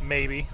Maybe.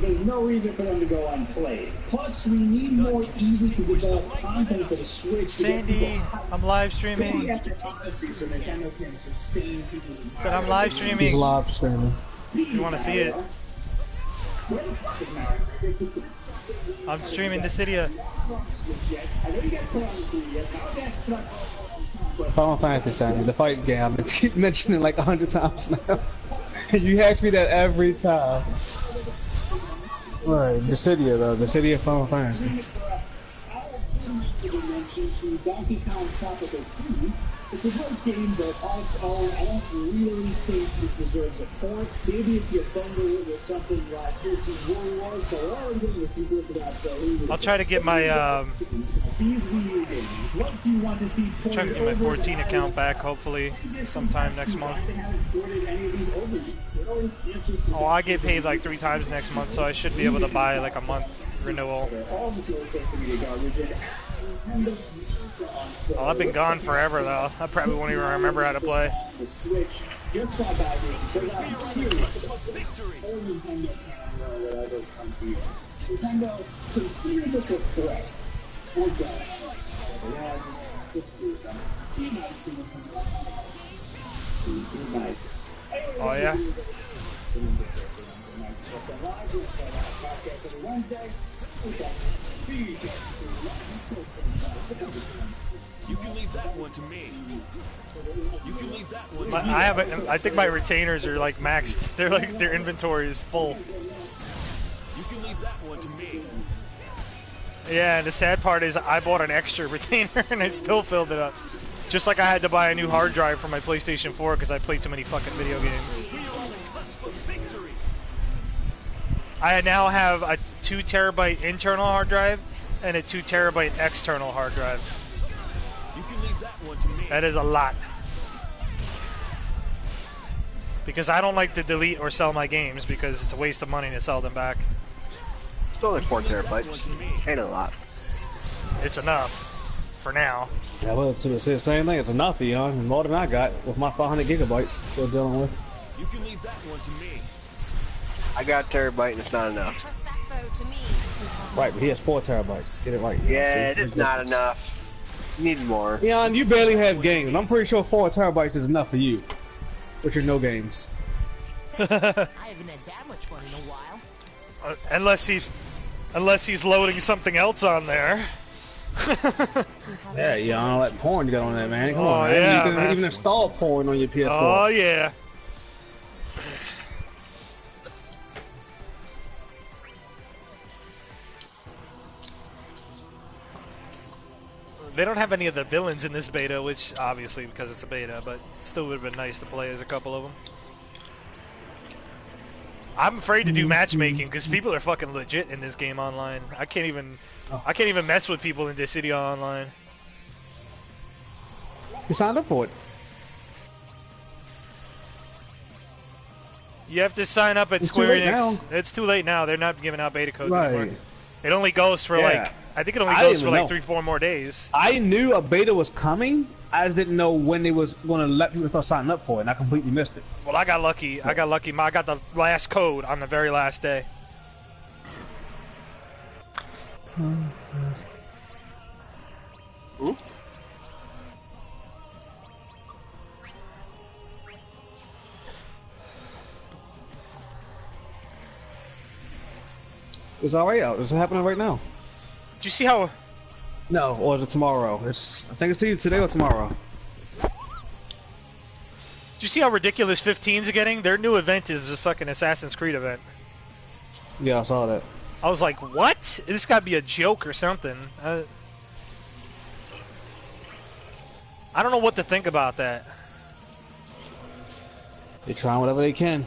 There's no reason for them to go unplayed. Plus, we need more easy to develop content for the Switch. Sandy, I'm live streaming. Said I'm live streaming. He's live streaming. You want to see it? I'm streaming DISSIDIA. Final Fantasy, Sandy, the fight game. I've been keep mentioning it like 100 times now. You ask me that every time. Right, DISSIDIA though, DISSIDIA Final Fantasy. It's a good game, but on its own, I don't really think it deserves a port. Maybe if you bundle it with something like Forces World Wars, so we're already getting a secret for that. I'll try to get my try to get my 14 account back, hopefully sometime next month. Oh, I get paid like 3 times next month, so I should be able to buy like a month renewal. Well, I've been gone forever though. I probably won't even remember how to play. Oh yeah? You can leave that one to me. You can leave that one to me. I think my retainers are like maxed. They're like, their inventory is full. You can leave that one to me. Yeah, and the sad part is I bought an extra retainer and I still filled it up. Just like I had to buy a new hard drive for my PlayStation 4 because I play too many fucking video games. I now have a 2 terabyte internal hard drive and a 2 terabyte external hard drive. You can leave that one to me. That is a lot. Because I don't like to delete or sell my games because it's a waste of money to sell them back. It's only 4 terabytes. Ain't a lot. It's enough. For now. Yeah, well, it's the same thing. It's enough, Eon, and more than I got with my 500 gigabytes still dealing with. You can leave that one to me. I got a terabyte and it's not enough. Trust that foe to me. Right, but he has 4 terabytes. Get it right. Yeah, it is not enough. You need more. Eon, you barely have games, and I'm pretty sure 4 terabytes is enough for you. With your no games. I haven't had that much fun in a while. Unless he's loading something else on there. Yeah, Eon, all that porn you got on there, man. Come on, man. Yeah, You can even install porn on your PS4. Oh, yeah. They don't have any of the villains in this beta, which obviously because it's a beta, but still would have been nice to play as a couple of them. I'm afraid to do matchmaking because people are fucking legit in this game online. I can't even mess with people in DISSIDIA online. You signed up for it. You have to sign up at Square Enix. It's too late now. They're not giving out beta codes anymore. It only goes for like, I think it only goes for like 3-4 more days. I knew a beta was coming. I just didn't know when they was going to let people start signing up for it, and I completely missed it. Well, I got lucky. I got the last code on the very last day. Ooh. It's already out. It's happening right now. Did you see how? No, or is it tomorrow? I think it's either today or tomorrow. Did you see how ridiculous 15's getting? Their new event is a fucking Assassin's Creed event. Yeah, I saw that. I was like, what? This gotta be a joke or something. I don't know what to think about that. They're trying whatever they can.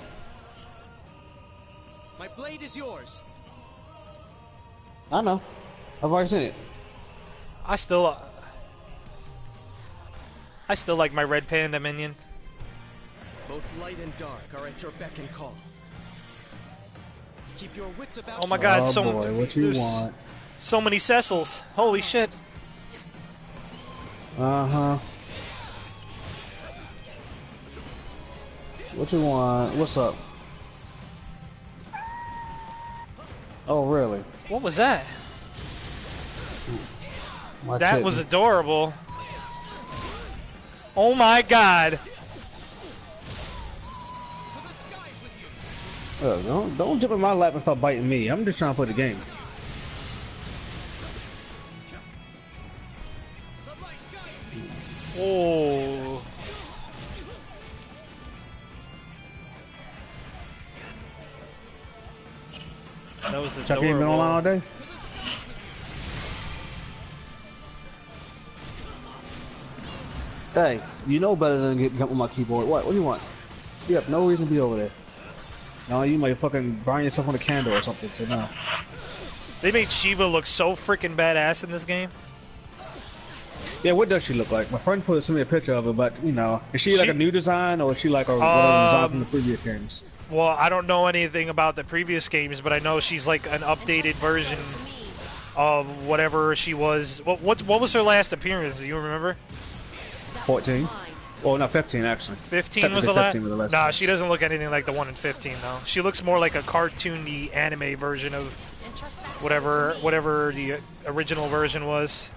My blade is yours. I know. I've already seen it. I still like my red panda minion. Both light and dark are at your beck and call. Keep your wits about Oh my God! Oh So boy, what you there's want? so many Cecils. Holy shit! Uh-huh. What you want? What's up? Oh, really? What was that? My That kitten. was adorable. Oh my God! Don't jump in my lap and start biting me. I'm just trying to play the game. Oh. That was Chuck, you ain't been online all adorable. day? Hey, you know better than get on my keyboard. What do you want? You have no reason to be over there. No, you might fucking burn yourself on a candle or something, so no. They made Shiva look so freaking badass in this game. Yeah, what does she look like? My friend sent me a picture of her, but, you know, is she like She- a new design, or is she like a whatever design from the previous games? Well, I don't know anything about the previous games, but I know she's like an updated version of whatever she was. What was her last appearance? Do you remember? 14? Well, no, 15 actually. 15 was the last. 15 was the last Nah, one. she doesn't look anything like the one in 15 though. She looks more like a cartoony anime version of whatever the original version was.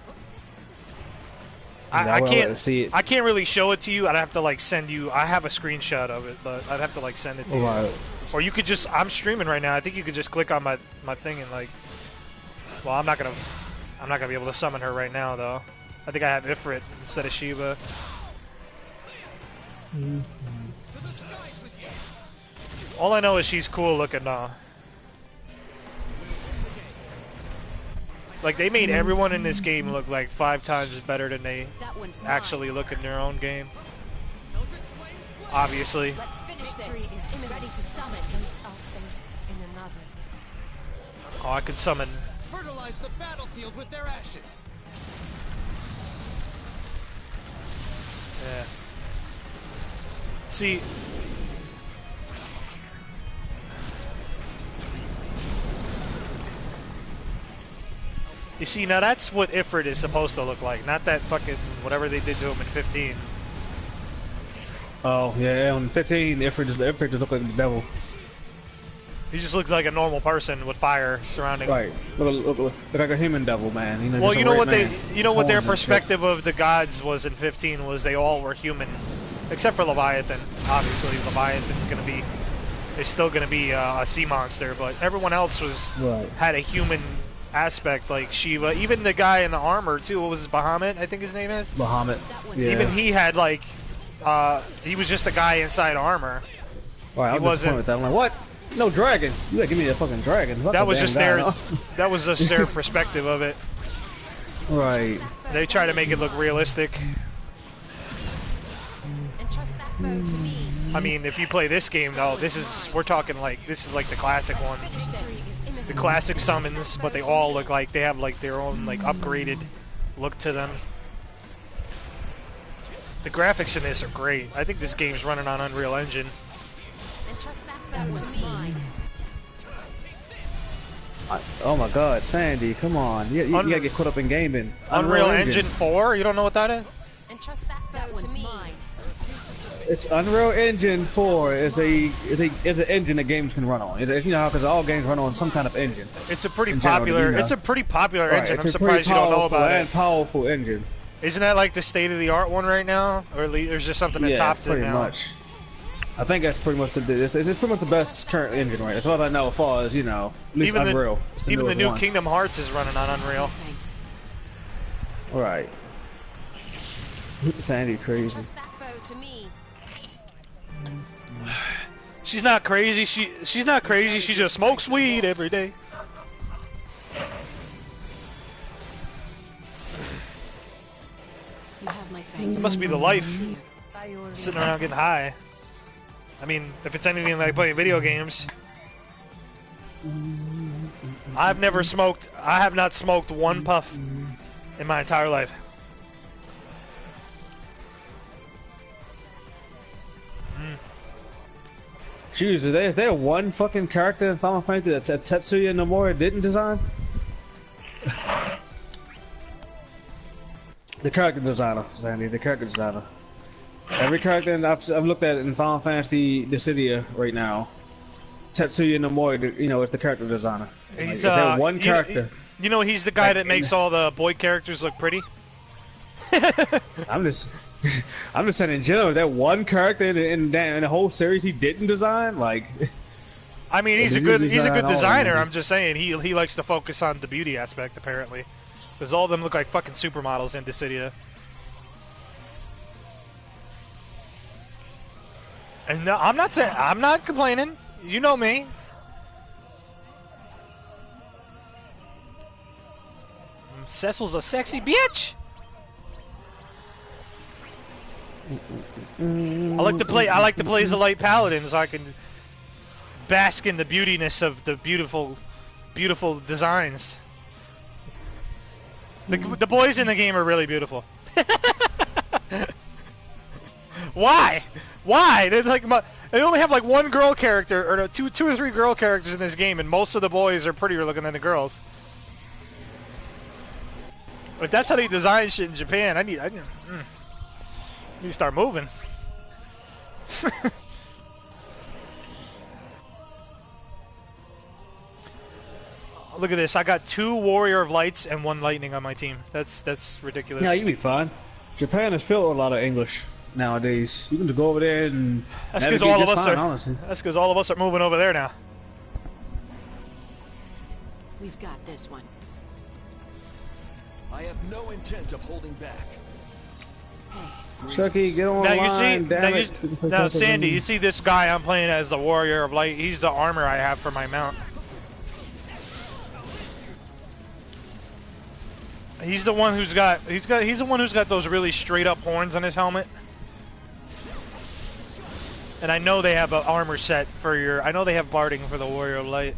Yeah, I well, can't let's see it. I can't really show it to you. I'd have to like send you. I have a screenshot of it, but I'd have to like send it to you. Right. Or you could just. I'm streaming right now. I think you could just click on my thing and like. Well, I'm not gonna be able to summon her right now though. I think I have Ifrit instead of Shiva. All I know is she's cool looking now. Like, they made everyone in this game look like 5 times better than they actually look in their own game. Obviously. Let's finish this. Is ready to summon. Place our faith in another. Oh, I could summon. Fertilize the battlefield with their ashes. Yeah. See. You see, now that's what Ifrit is supposed to look like, not that fucking whatever they did to him in 15. Oh, yeah, on 15, Ifrit just looked like the devil. He just looked like a normal person with fire surrounding him. Right. Look like a human devil, man. You know, Well, just you a know red what man. their Horns and shit. perspective of the gods was in 15 was they all were human, except for Leviathan. Obviously, Leviathan's is still gonna be a sea monster, but everyone else had a human aspect, like Shiva. Even the guy in the armor too. What was his Bahamut? I think his name is. Bahamut. Yeah. Even he had like, he was just a guy inside armor. Right, he I'm wasn't. disappointed with that. I'm like, what? No dragon. You gotta give me a fucking dragon. Fuck That the was damn just guy, their. no? That was just their perspective of it. Right. They try to make it look realistic. Entrust that foe to me. I mean, if you play this game though, this is like the classic ones, Victory is imminent. the classic summons, but they all look like they have like their own like upgraded look to them. The graphics in this are great. I think this game's running on Unreal Engine. Entrust that foe to me. Oh my God, Sandy, come on. You gotta get caught up in gaming. Unreal Engine 4? You don't know what that is? Entrust that foe to me. It's Unreal Engine 4 is an engine that games can run on. You know, because all games run on some kind of engine. It's a pretty In general, popular. you know. It's a pretty popular Right, engine. it's I'm a surprised you pretty don't know about powerful it. and powerful engine. Isn't that like the state of the art one right now, or there's just something that Yeah, tops it pretty now? much. I think that's pretty much it's pretty much the best current engine, right? That's all I know as far as, you know, at least Even Unreal. It's the newest new one. Kingdom Hearts is running on Unreal. Thanks. Right. Sandy crazy. Entrust that foe to me. She's not crazy. She's not crazy. She just smokes weed every day. You have my thanks. It must be the life. By your Sitting around getting high. I mean, if it's anything like playing video games. I have not smoked one puff in my entire life. Jeez, is there one fucking character in Final Fantasy that Tetsuya Nomura didn't design? The character designer, Sandy, the character designer. Every character I've looked at in Final Fantasy Dissidia right now, Tetsuya Nomura, you know, is the character designer. He's like, one character. You know, he's the guy that makes all the boy characters look pretty. I'm just saying in general, that one character in the whole series he didn't design, like. I mean, he's a good designer. I'm just saying he likes to focus on the beauty aspect apparently, because all of them look like fucking supermodels in Dissidia. And no, I'm not complaining. You know me. Cecil's a sexy bitch. I like to play as a light paladin so I can bask in the beautiness of the beautiful designs. The boys in the game are really beautiful. Why? They're like they only have like one girl character or two or three girl characters in this game, and most of the boys are prettier looking than the girls. If that's how they design shit in Japan, I need to start moving. Look at this. I got 2 Warrior of Lights and 1 Lightning on my team. That's ridiculous. Yeah, you'll be fine. Japan is filled with a lot of English nowadays. You can just go over there and that's because all of us are moving over there now. We've got this one. I have no intent of holding back. Chucky, get on now, Sandy, you see this guy I'm playing as the Warrior of Light. He's the armor I have for my mount. He's the one who's got those really straight up horns on his helmet. And I know they have an armor set for your. I know they have barding for the Warrior of Light.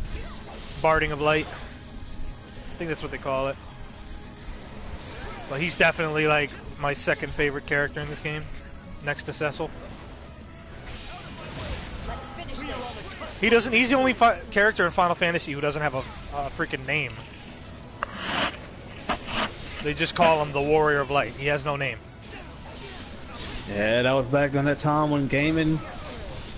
Barding of Light. I think that's what they call it. But he's definitely like my second favorite character in this game, next to Cecil. Let's finish this. He's the only character in Final Fantasy who doesn't have a freaking name. They just call him the Warrior of Light. He has no name. Yeah, that was back during that time when gaming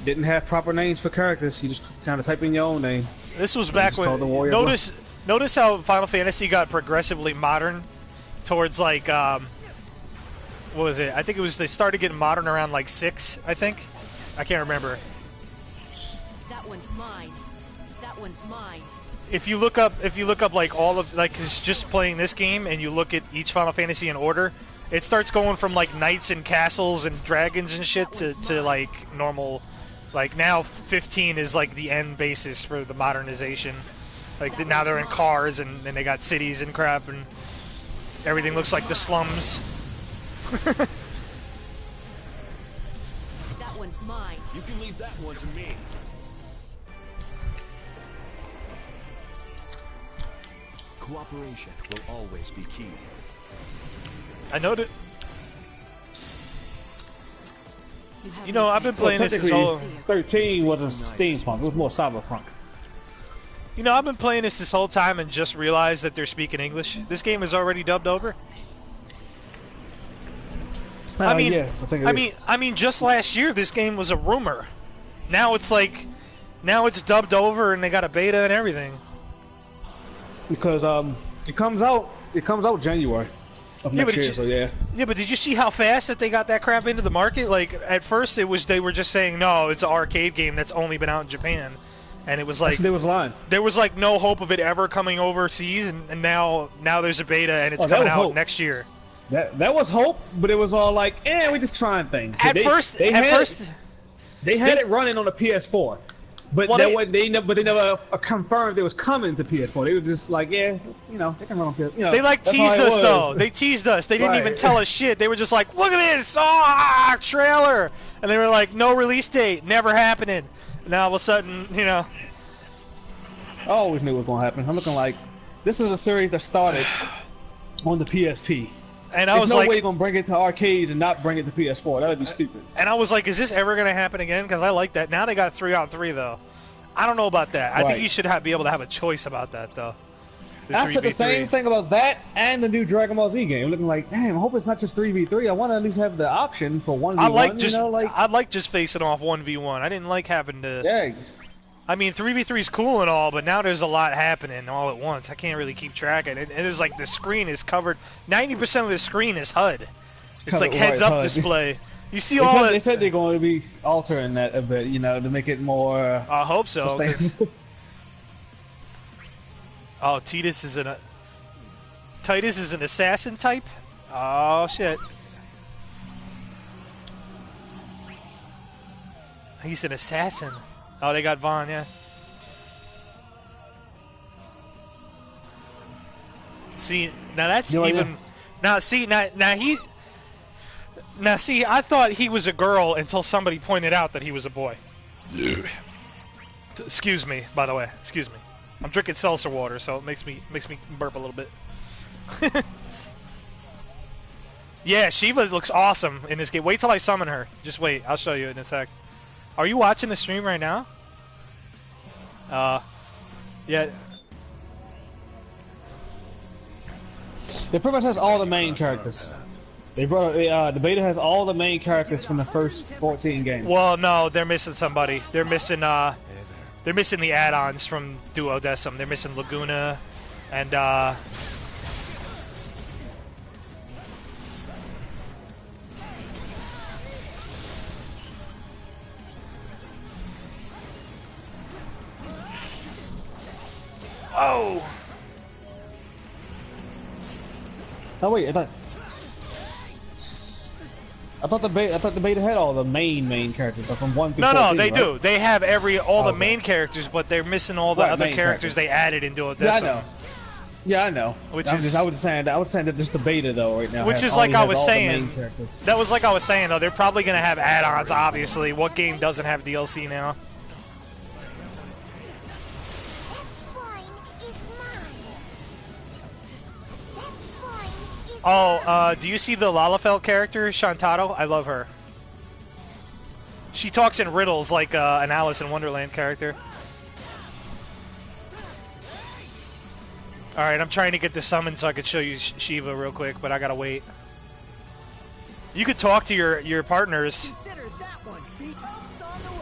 didn't have proper names for characters. You just kind of type in your own name. This was back when. Notice how Final Fantasy got progressively modern towards like what was it? I think it was they started getting modern around like 6. I think. I can't remember. That one's mine. That one's mine. If you look up like all of like just playing this game and you look at each Final Fantasy in order, it starts going from like knights and castles and dragons and shit to like normal. Like now 15 is like the end basis for the modernization. Like now they're in cars and they got cities and crap and everything looks like the slums. That one's mine. You can leave that one to me. Cooperation will always be key. I know that. You know, I've been playing this since 13 wasn't steampunk. It was more cyberpunk. You know, I've been playing this whole time and just realized that they're speaking English. This game is already dubbed over. I mean, just last year this game was a rumor. Now it's like, now it's dubbed over and they got a beta and everything. Because it comes out January of next year, so yeah. Yeah, but did you see how fast that they got that crap into the market? Like at first they were just saying no, it's an arcade game that's only been out in Japan, and it was like they was lying. There was like no hope of it ever coming overseas, and now there's a beta and it's coming out next year. That was hope, but it was all like, we're just trying things. They had it running on the PS4. But well, they never confirmed it was coming to PS4. They were just like, yeah, you know, they can run on PS4. You know, they like teased us though. They teased us. They didn't even tell us shit. They were just like, look at this, trailer, and they were like, no release date, never happening. Now all of a sudden, you know. I always knew what was gonna happen. I'm looking like, this is a series that started on the PSP. And I was no like, way you're gonna bring it to arcades and not bring it to PS4. That would be stupid. And I was like, is this ever gonna happen again? Because I like that. Now they got 3-on-3 though. I don't know about that. I think you should be able to have a choice about that though. I said the same thing about that and the new Dragon Ball Z game. Looking like, damn, I hope it's not just 3v3. I want to at least have the option for 1v1. I like just facing off 1v1. I didn't like having to. Yeah. I mean, 3v3 is cool and all, but now there's a lot happening all at once. I can't really keep track of it. And there's like the screen is covered. 90% of the screen is HUD. It's like heads-up display. You see all that. They said they're going to be altering that a bit, you know, to make it more. I hope so. Oh, Titus is an assassin type. Oh shit. He's an assassin. Oh, they got Vaughn, yeah. See, now that's even. Now see, now he. Now see, I thought he was a girl until somebody pointed out that he was a boy. Excuse me, by the way. Excuse me. I'm drinking seltzer water, so it makes me burp a little bit. Yeah, Shiva looks awesome in this game. Wait till I summon her. Just wait. I'll show you in a sec. Are you watching the stream right now? Yeah. It pretty much has all the main characters. They brought the beta has all the main characters from the first 14 games. Well, no, they're missing somebody. They're missing the add-ons from Duodecim. They're missing Laguna and oh. Oh wait, I thought the beta had all the main characters from 1 through 14. No, they right? do. They have all the main characters, but they're missing all the other characters they added in Duodecim. Yeah, I know. Yeah, I know. I was saying that just the beta though right now. Which is like I was saying. That was like I was saying though. They're probably gonna have add-ons. Obviously, what game doesn't have DLC now? Oh, do you see the Lalafell character, Shantaro? I love her. She talks in riddles like an Alice in Wonderland character. Alright, I'm trying to get this summoned so I could show you Shiva real quick, but I gotta wait. You could talk to your partners. Consider that one. The help's on the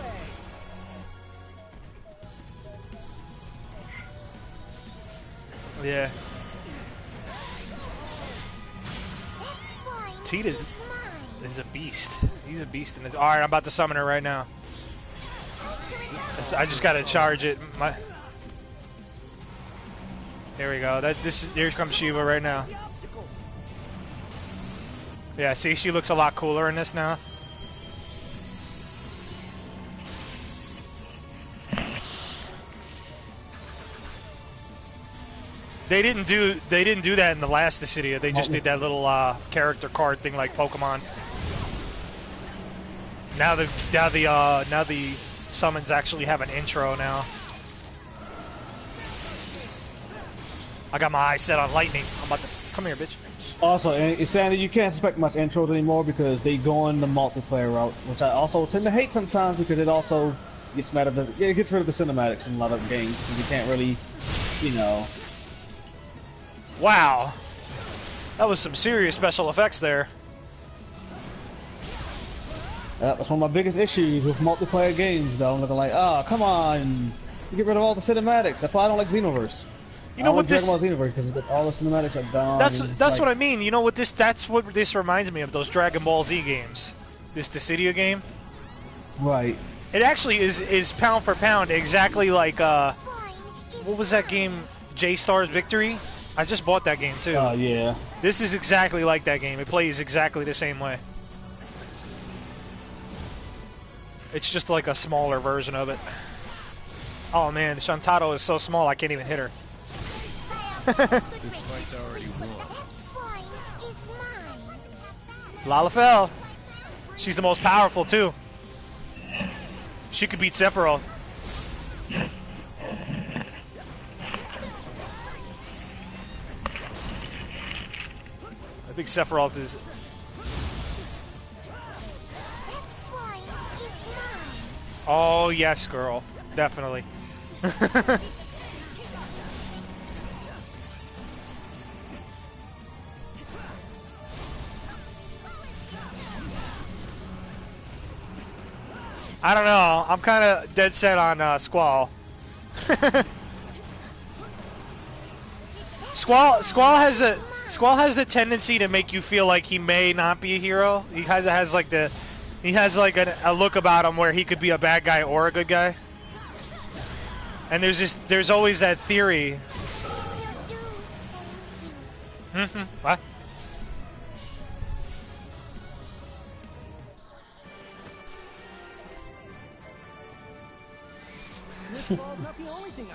way. Yeah. Teet is a beast. He's a beast in this. Alright, I'm about to summon her right now. I just gotta charge it. Here we go. Here comes Shiva right now. Yeah, see, she looks a lot cooler in this now. They didn't do that in the last Dissidia. They just did that little character card thing like Pokemon. Now the summons actually have an intro now. I got my eyes set on lightning. I'm about to come here, bitch. Also, it's saying that you can't expect much intros anymore because they go on the multiplayer route, which I also tend to hate sometimes because it also gets rid of the cinematics in a lot of games. So you can't really, you know. Wow, that was some serious special effects there. That's one of my biggest issues with multiplayer games, though. I'm looking like, oh, come on, you get rid of all the cinematics. That's why I don't like Xenoverse. You know what this? Xenoverse because all the cinematics are gone. That's what I mean. You know what this? That's what this reminds me of. Those Dragon Ball Z games. This Dissidia game. Right. It actually is pound for pound exactly like what was that game? J-Star's Victory. I just bought that game too. Oh yeah. This is exactly like that game. It plays exactly the same way. It's just like a smaller version of it. Oh man, Shantaro is so small I can't even hit her. This fight's already won. That swine is mine. Lalafell. She's the most powerful too. She could beat Sephiroth. I think Sephiroth is... That swine is mine. Oh yes, girl. Definitely. I don't know. I'm kind of dead set on Squall. Squall has the tendency to make you feel like he may not be a hero. He has like a look about him where he could be a bad guy or a good guy. And there's always that theory. What?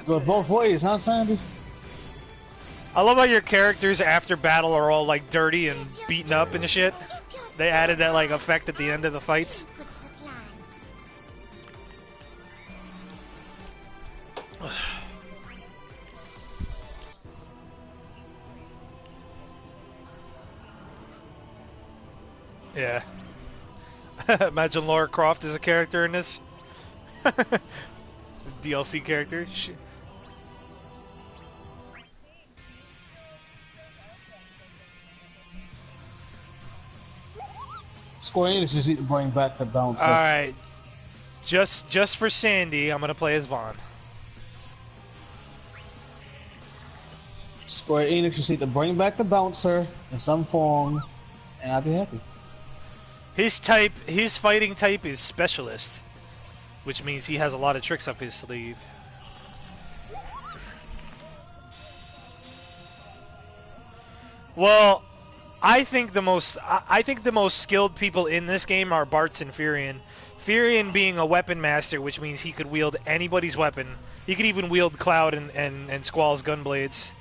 Goes both ways, huh, Sandy? I love how your characters after battle are all like dirty and beaten up and shit. They added that like effect at the end of the fights. Yeah. Imagine Lara Croft as a character in this. DLC character. Square Enix just need to bring back the bouncer. Alright. Just for Sandy, I'm gonna play as Vaughn. Square Enix just need to bring back the bouncer in some form, and I'd be happy. His fighting type is specialist, which means he has a lot of tricks up his sleeve. Well, I think the most skilled people in this game are Bartz and Furion. Furion being a weapon master, which means he could wield anybody's weapon. He could even wield Cloud and Squall's gunblades.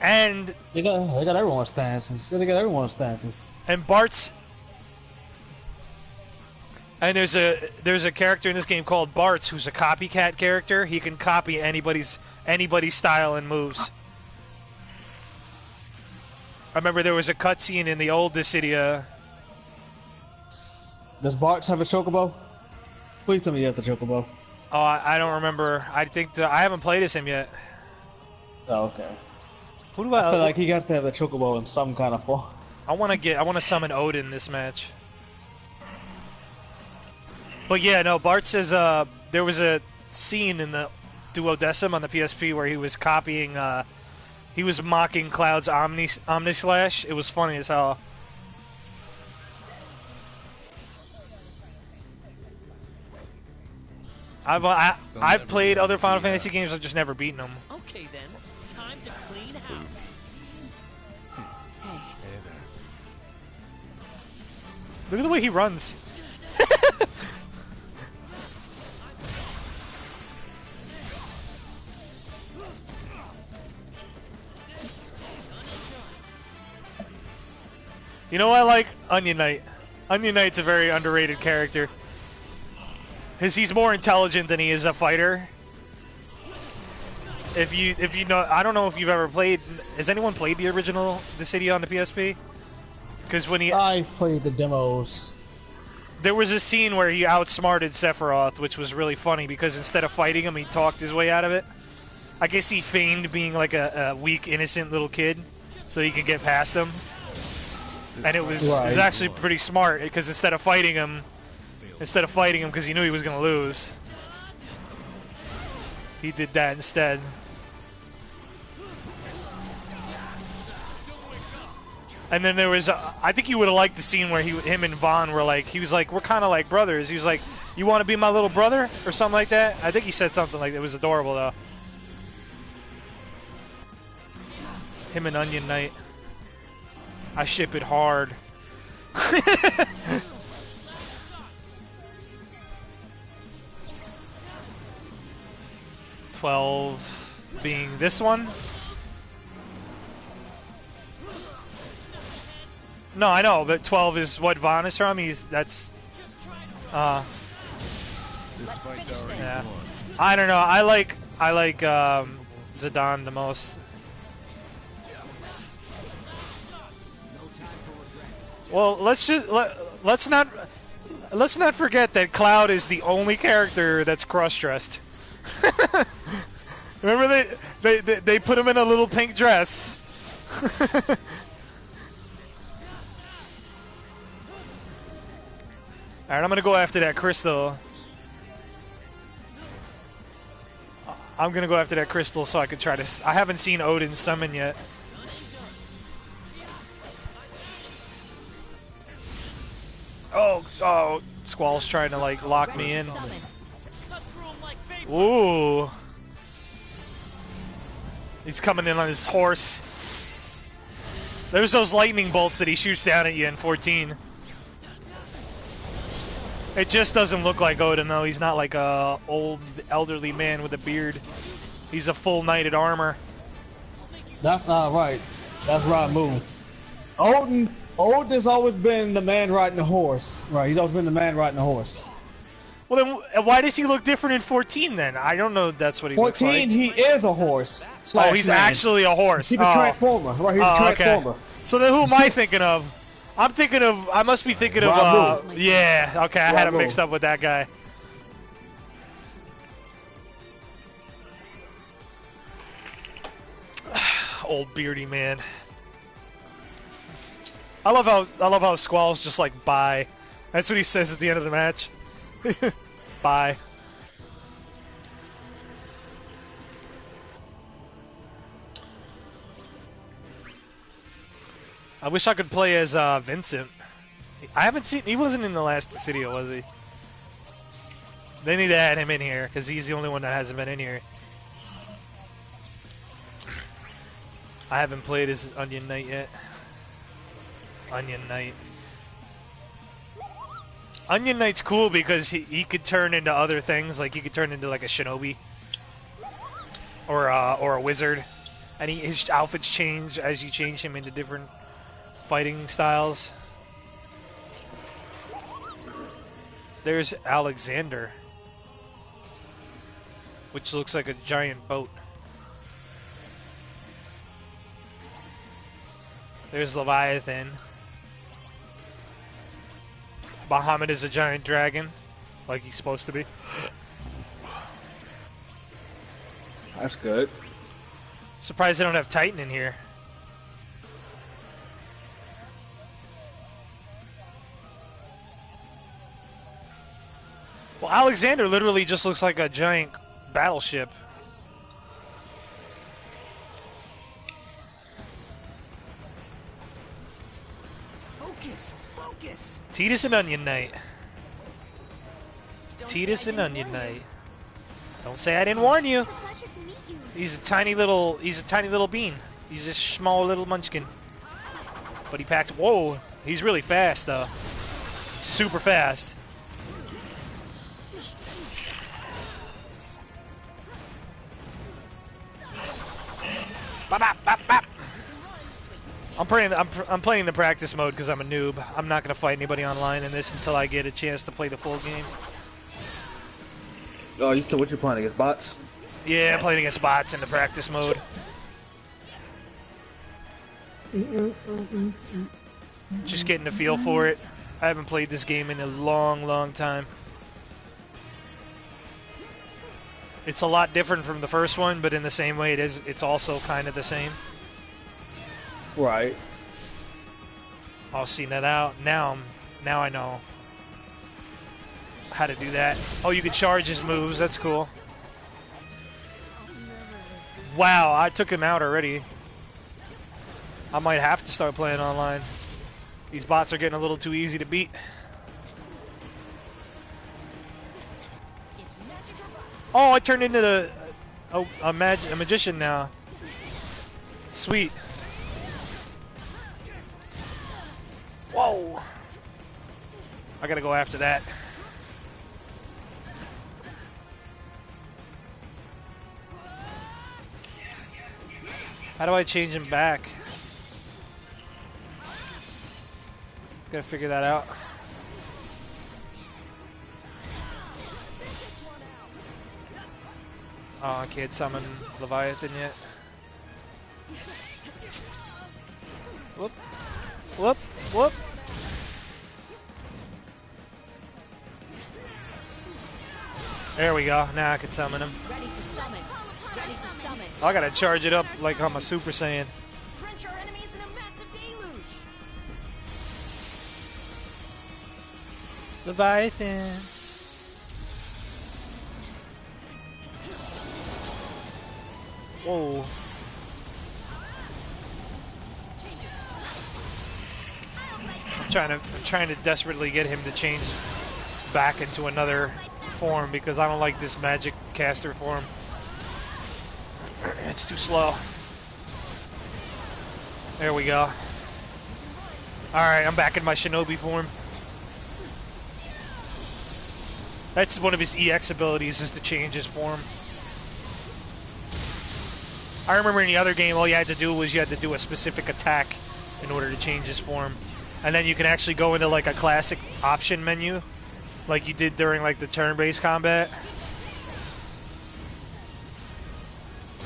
And they got everyone's stances. They got everyone's stances. And Bart's. And there's a character in this game called Bartz who's a copycat character. He can copy anybody's style and moves. I remember there was a cutscene in the old Dissidia. Does Bartz have a chocobo? Please tell me you have the chocobo. Oh, I don't remember. I think I haven't played as him yet. Oh, okay. Who do I feel like he got to have the chocobo in some kind of form. I want to summon Odin this match. But yeah, no, Bart says there was a scene in the Duodecim on the PSP where he was copying, he was mocking Cloud's Omnislash. It was funny as hell. I've played other Final Fantasy games, I've just never beaten them. Okay then, time to clean house. Hey there. Look at the way he runs. You know, I like Onion Knight. Onion Knight's a very underrated character. Because he's more intelligent than he is a fighter. If you know, I don't know if you've ever played. Has anyone played the original Dissidia on the PSP? Because when I played the demos. There was a scene where he outsmarted Sephiroth, which was really funny because instead of fighting him, he talked his way out of it. I guess he feigned being like a weak, innocent little kid, so he could get past him. And it was actually pretty smart because instead of fighting him because he knew he was going to lose, he did that instead. And then there was, I think you would have liked the scene where him and Vaughn were like, he was like, we're kind of like brothers. He was like, you want to be my little brother? Or something like that. I think he said something like that. It was adorable, though. Him and Onion Knight. I ship it hard. 12 being this one. No, I know, but 12 is what Vaughn is from. That's This fight's already yeah. won. I don't know. I like Zidane the most. Well, let's not forget that Cloud is the only character that's cross-dressed. Remember they put him in a little pink dress. Alright, I'm gonna go after that crystal. I'm gonna go after that crystal so I can try to. I haven't seen Odin summon yet. Oh, Squall's trying to like lock me in. Ooh. He's coming in on his horse. There's those lightning bolts that he shoots down at you in 14. It just doesn't look like Odin though. He's not like a old elderly man with a beard. He's a full knighted armor. That's not right. That's right move. Odin's always been the man riding the horse. Right, he's always been the man riding the horse. Well then, why does he look different in 14 then? I don't know if that's what he looks like. 14, he is a horse. Oh, he's actually a horse. He's a transformer. Right, he's a transformer. Okay. So then who am I thinking of? I must be thinking of, yeah, okay, I had him mixed up with that guy. Old beardy man. I love how Squall's just like, bye. That's what he says at the end of the match. Bye. I wish I could play as Vincent. I haven't seen. He wasn't in the last Dissidia, was he? They need to add him in here because he's the only one that hasn't been in here. I haven't played as Onion Knight yet. Onion Knight. Onion Knight's cool because he could turn into other things. Like he could turn into like a shinobi or a wizard, and his outfits change as you change him into different fighting styles. There's Alexander, which looks like a giant boat. There's Leviathan. Bahamut is a giant dragon, like he's supposed to be. That's good. Surprised they don't have Titan in here. Well, Alexander literally just looks like a giant battleship. Focus! Focus! Tidus and Onion Knight. Tidus and Onion Knight. Don't say I didn't warn you. It's a pleasure to meet you. He's a tiny little bean. He's a small little munchkin. But he packs. Whoa, he's really fast though. Super fast. Bop, bop, bop, bop. I'm playing the practice mode because I'm a noob. I'm not gonna fight anybody online in this until I get a chance to play the full game. Oh, so what you're playing against bots? Yeah, I'm playing against bots in the practice mode. Just getting the feel for it. I haven't played this game in a long, long time. It's a lot different from the first one, but in the same way, it's also kind of the same. Right. I'll see that out. Now I know how to do that. Oh, you can charge his moves. That's cool. Wow, I took him out already. I might have to start playing online. These bots are getting a little too easy to beat. Oh, I turned into a magician now. Sweet. Whoa. I gotta go after that. How do I change him back? Gotta figure that out. Oh, I can't summon Leviathan yet. Whoop. Whoop. Whoop. There we go. Now I can summon him. Ready to summon. Ready to summon. I gotta charge it up like I'm a Super Saiyan. Drench our enemies in a massive deluge. Leviathan. Whoa. I'm trying to desperately get him to change back into another form because I don't like this magic caster form. It's too slow. There we go. Alright, I'm back in my shinobi form. That's one of his EX abilities, is to change his form. I remember in the other game all you had to do was you had to do a specific attack in order to change his form. And then you can actually go into like a classic option menu like you did during like the turn-based combat.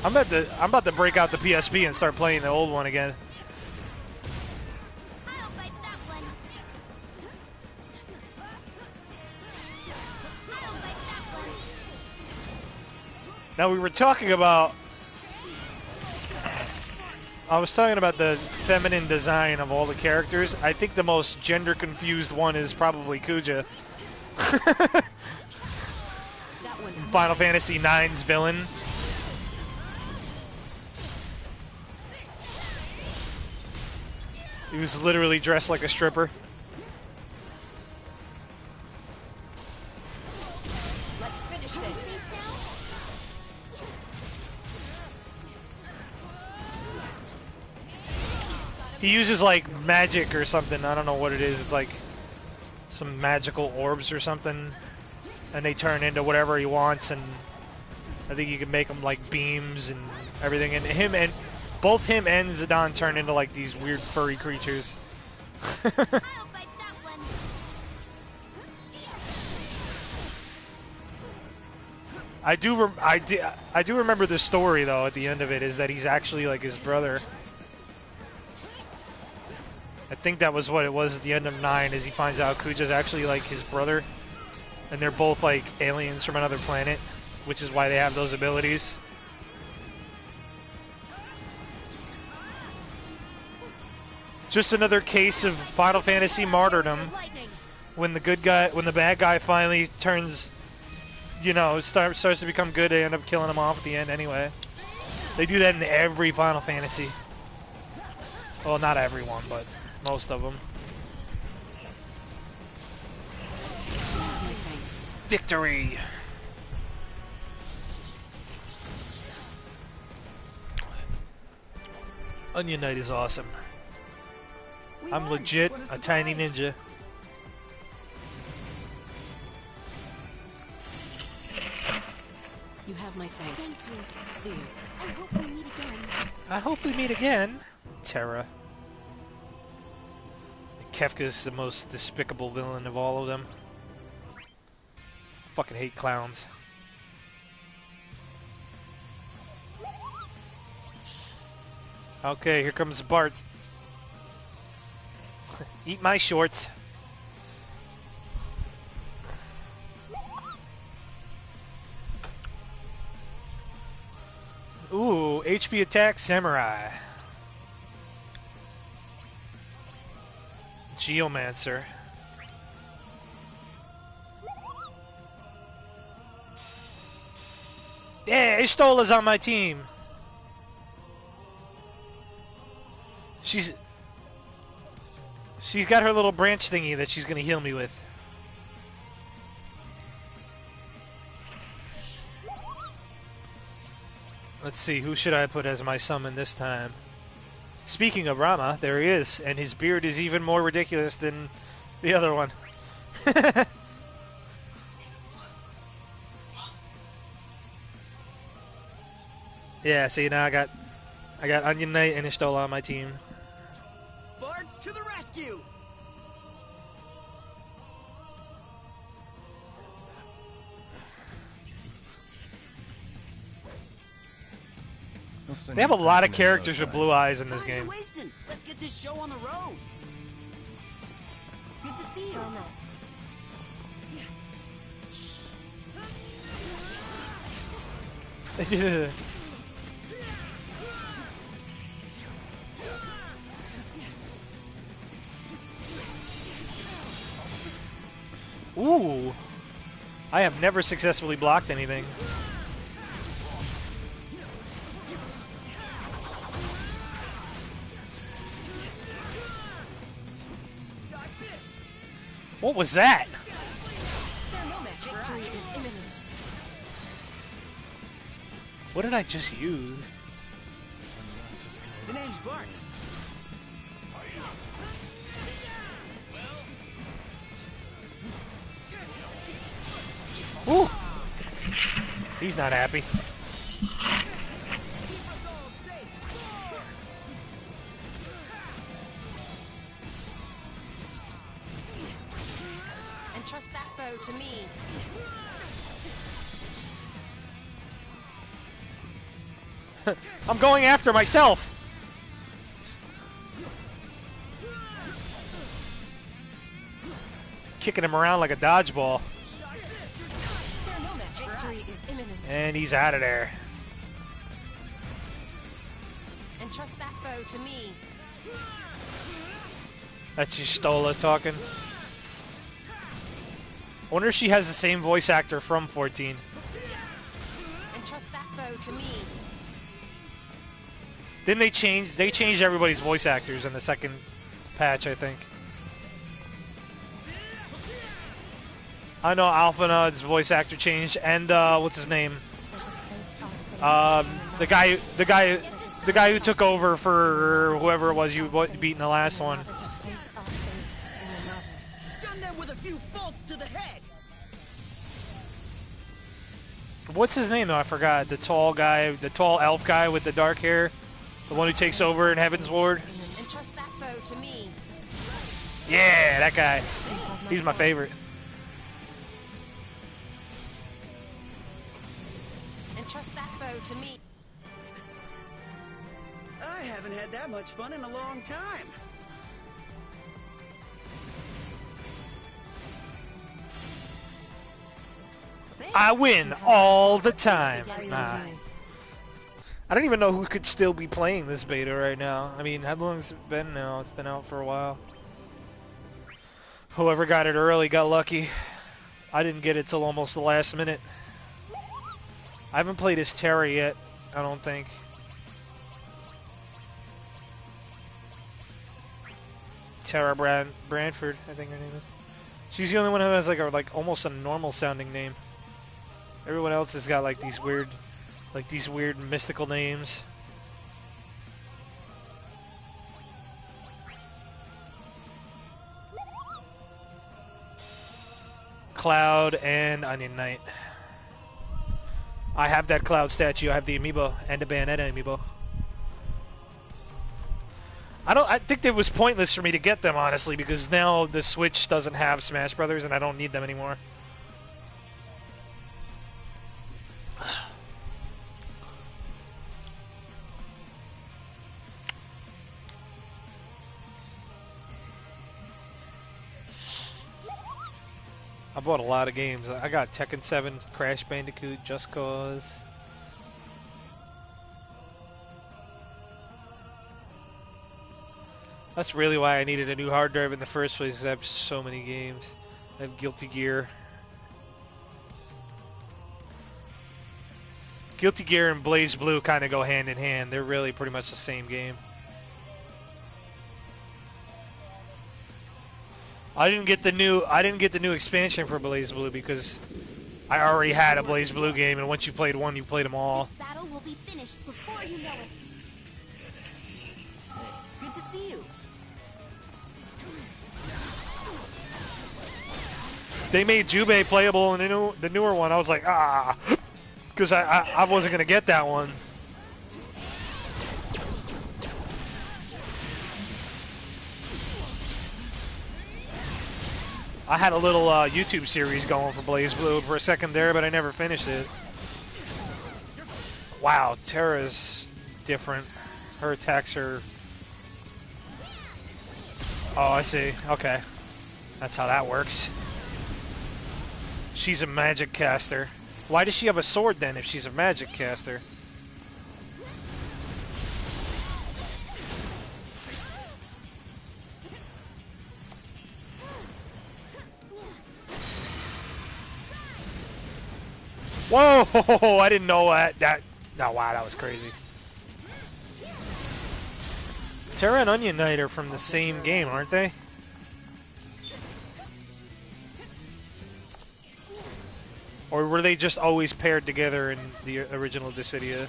I'm about to break out the PSP and start playing the old one again. Now we were talking about, I was talking about the feminine design of all the characters. I think the most gender confused one is probably Kuja. Final Fantasy IX's villain. He was literally dressed like a stripper. Let's finish this. He uses like magic or something. I don't know what it is. It's like some magical orbs or something, and they turn into whatever he wants. And I think you can make them like beams and everything. And both him and Zidane turn into like these weird furry creatures. I do remember the story though. At the end of it, is that he's actually like his brother. I think that was what it was at the end of 9, is he finds out Kuja's actually like his brother, and they're both like aliens from another planet, which is why they have those abilities. Just another case of Final Fantasy martyrdom, when the bad guy finally turns, you know, starts to become good. They end up killing him off at the end anyway. They do that in every Final Fantasy. Well, not everyone, but most of them. Victory! Onion Knight is awesome. I'm legit a tiny ninja. You have my thanks. See you. I hope we meet again. I hope we meet again. Terra. Kefka's the most despicable villain of all of them. Fucking hate clowns. Okay, here comes Bart. Eat my shorts. Ooh, HP attack samurai. Geomancer. Yeah, Ishtola's on my team. She's got her little branch thingy that she's gonna heal me with. Let's see, who should I put as my summon this time? Speaking of Rama, there he is, and his beard is even more ridiculous than the other one. Yeah, see, now I got I got Onion Knight and Istola on my team. Bards to the rescue! They have a lot of characters with blue eyes in this Time's game. wasting. Let's get this show on the road. Good to see you. Ooh. I have never successfully blocked anything. What was that? Victory is imminent. What did I just use? The name's Bards. Ooh. He's not happy. Entrust that foe to me. I'm going after myself. Kicking him around like a dodgeball. Victory is imminent. And he's out of there. Entrust that foe to me. That's Istola talking. I wonder if she has the same voice actor from 14. Entrust that foe to me. Didn't they change? They changed everybody's voice actors in the second patch, I think. I know Alphanud's voice actor changed, and what's his name? The guy who took over for whoever it was you beat in the last one. Stun them with a few bolts to the head. What's his name though? I forgot. The tall guy, the tall elf guy with the dark hair, the one who takes over in Heaven's Ward. Entrust that foe to me. Yeah, that guy. He's my favorite. Entrust that foe to me. I haven't had that much fun in a long time. I win all the time. Nah. I don't even know who could still be playing this beta right now. I mean, how long's it been now? It's been out for a while. Whoever got it early got lucky. I didn't get it till almost the last minute. I haven't played as Terra yet, I don't think. Terra Branford, I think her name is. She's the only one who has like almost a normal sounding name. Everyone else has got like these weird mystical names. Cloud and Onion Knight. I have that Cloud statue. I have the amiibo and the Bayonetta amiibo. I think it was pointless for me to get them, honestly, because now the Switch doesn't have Smash Brothers and I don't need them anymore. I bought a lot of games. I got Tekken 7, Crash Bandicoot, Just Cause. That's really why I needed a new hard drive in the first place, because I have so many games. I have Guilty Gear. Guilty Gear and Blaze Blue kind of go hand in hand. They're really pretty much the same game. I didn't get the new expansion for Blaze Blue because I already had a Blaze Blue game, and once you played one, you played them all. This battle will be finished before you know it. Good to see you. They made Jubei playable in the newer one. I was like, because I wasn't gonna get that one. I had a little YouTube series going for Blaze Blue for a second there, but I never finished it. Wow, Terra's different. Her attacks are... Oh, I see. Okay. That's how that works. She's a magic caster. Why does she have a sword then if she's a magic caster? Whoa! I didn't know that. Oh, wow, that was crazy. Terra and Onion Knight are from the same game, aren't they? Or were they just always paired together in the original Dissidia?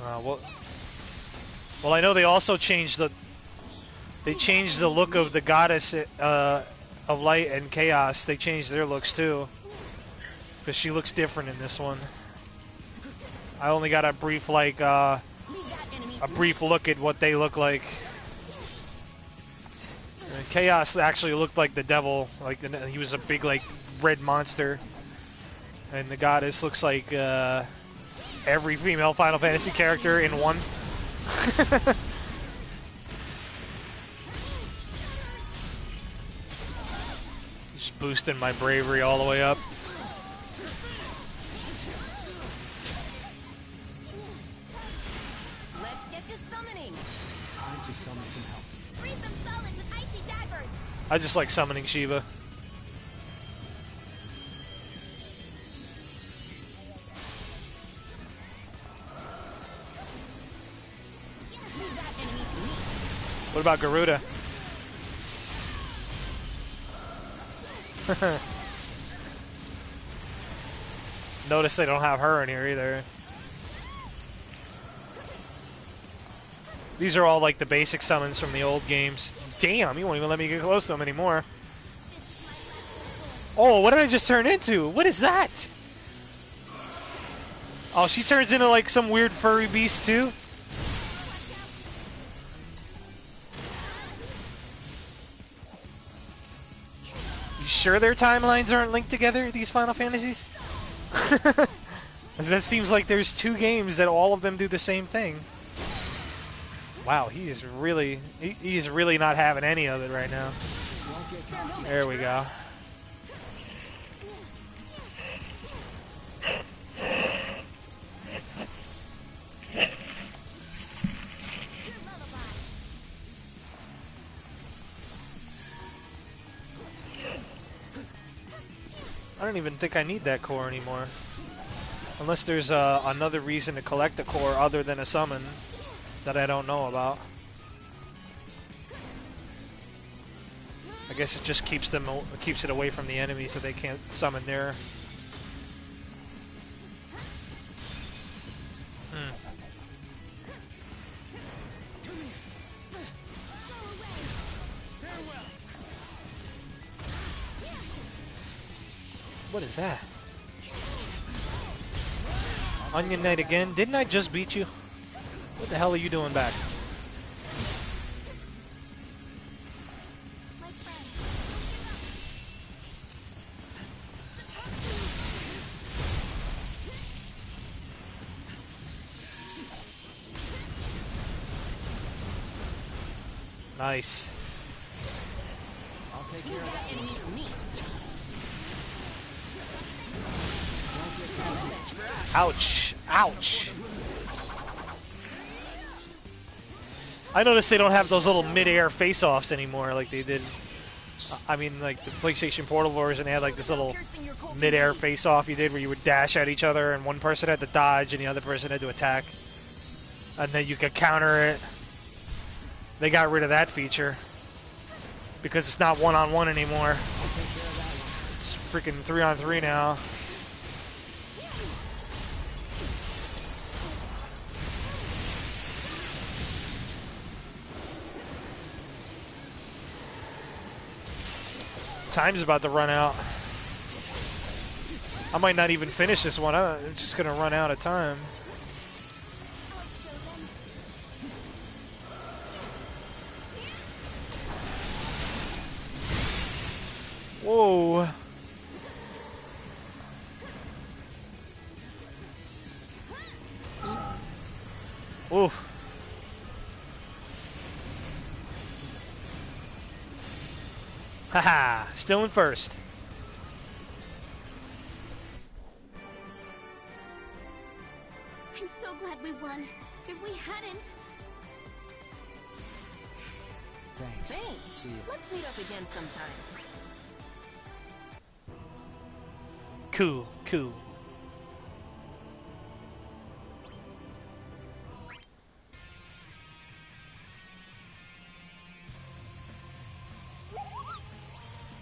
Well, I know they also changed the look of the goddess of light and chaos. They changed their looks too, because she looks different in this one. I only got a brief look at what they look like. And Chaos actually looked like the devil, like he was a big like red monster, and the goddess looks like every female Final Fantasy character in one. Just boosting my bravery all the way up. Let's get to summoning. Time to summon some help. Freeze them solid with icy daggers. I just like summoning Shiva. Leave that enemy to me. What about Garuda? Notice they don't have her in here either. These are all like the basic summons from the old games. Damn, you won't even let me get close to them anymore. Oh, what did I just turn into? What is that? Oh, she turns into like some weird furry beast too? You sure their timelines aren't linked together, these Final Fantasies? That seems like there's two games that all of them do the same thing. Wow, he is really not having any of it right now. There we go. I don't even think I need that core anymore. Unless there's another reason to collect the core other than a summon that I don't know about. I guess it just keeps it away from the enemy so they can't summon there. What is that? Onion Knight again? Didn't I just beat you? What the hell are you doing back? Nice. I'll take care of that enemy to me. Ouch! Ouch! I noticed they don't have those little mid-air face-offs anymore like they did. I mean, like the PlayStation Portal version, they had like this little mid-air face-off you did where you would dash at each other and one person had to dodge and the other person had to attack. And then you could counter it. They got rid of that feature because it's not one-on-one anymore. It's freaking 3-on-3 now. Time's about to run out. I might not even finish this one. I'm just gonna run out of time. Whoa. Oof. Haha, still in first. I'm so glad we won. If we hadn't... Thanks. See ya. Let's meet up again sometime. Cool, cool.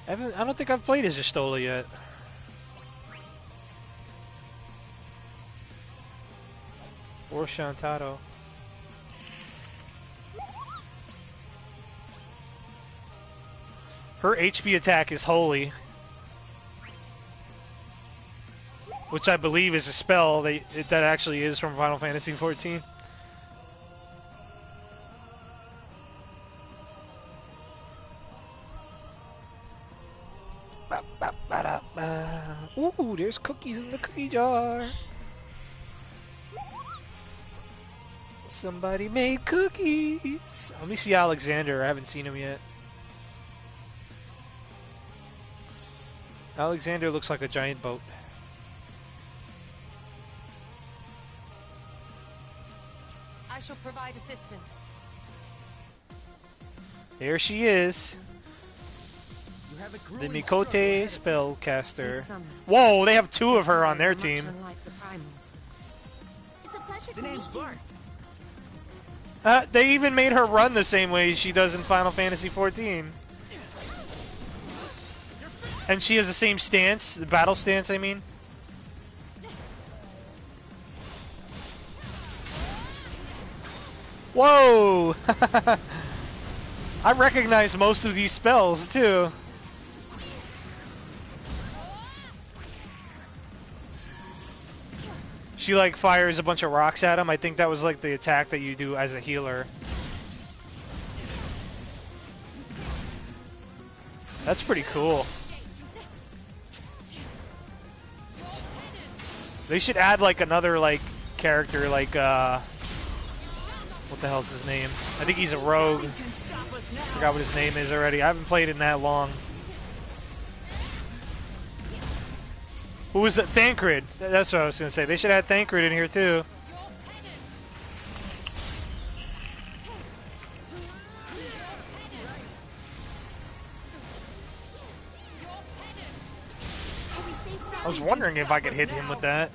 I don't think I've played as Astola yet. Or Shantaro. Her HP attack is Holy, which I believe is a spell that actually is from Final Fantasy XIV. Ooh, there's cookies in the cookie jar. Somebody made cookies. Let me see Alexander. I haven't seen him yet. Alexander looks like a giant boat. I shall provide assistance. There she is. You have a The grueling Mikote struggle ahead of you. spellcaster. These summons. Whoa, they have two of her on their Much team. unlike the primals. It's a pleasure The to name's meet you. Bart. They even made her run the same way she does in Final Fantasy XIV. And she has the same stance, the battle stance, I mean. Whoa! I recognize most of these spells, too. She, like, fires a bunch of rocks at him. I think that was, like, the attack that you do as a healer. That's pretty cool. They should add, like, another, like, character, like, what the hell's his name? I think he's a rogue. Forgot what his name is already. I haven't played in that long. Who was it? Thancred. That's what I was going to say. They should add Thancred in here, too. I was wondering if I could hit him with that.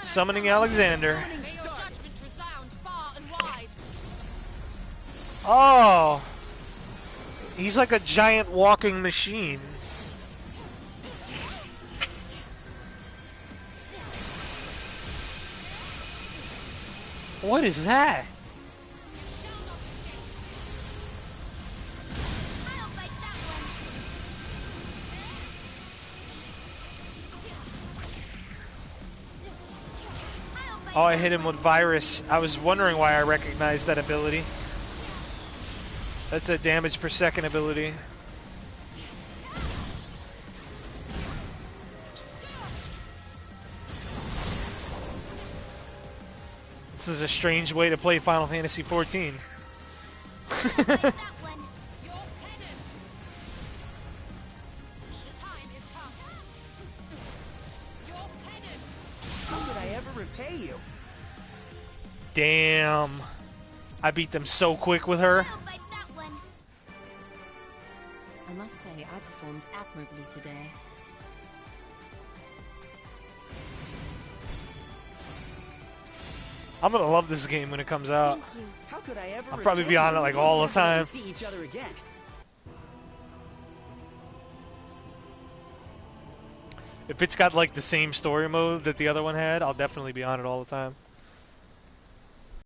Summoning Alexander. Oh! He's like a giant walking machine. What is that? Oh, I hit him with Virus. I was wondering why I recognized that ability. That's a damage per second ability. This is a strange way to play Final Fantasy XIV. Repay you. Damn. I beat them so quick with her. I must say, I performed admirably today. I'm gonna love this game when it comes out. Thank you. How could I ever I'll probably repay be on you? it like We'll all the definitely time. see each other again. If it's got like the same story mode that the other one had, I'll definitely be on it all the time.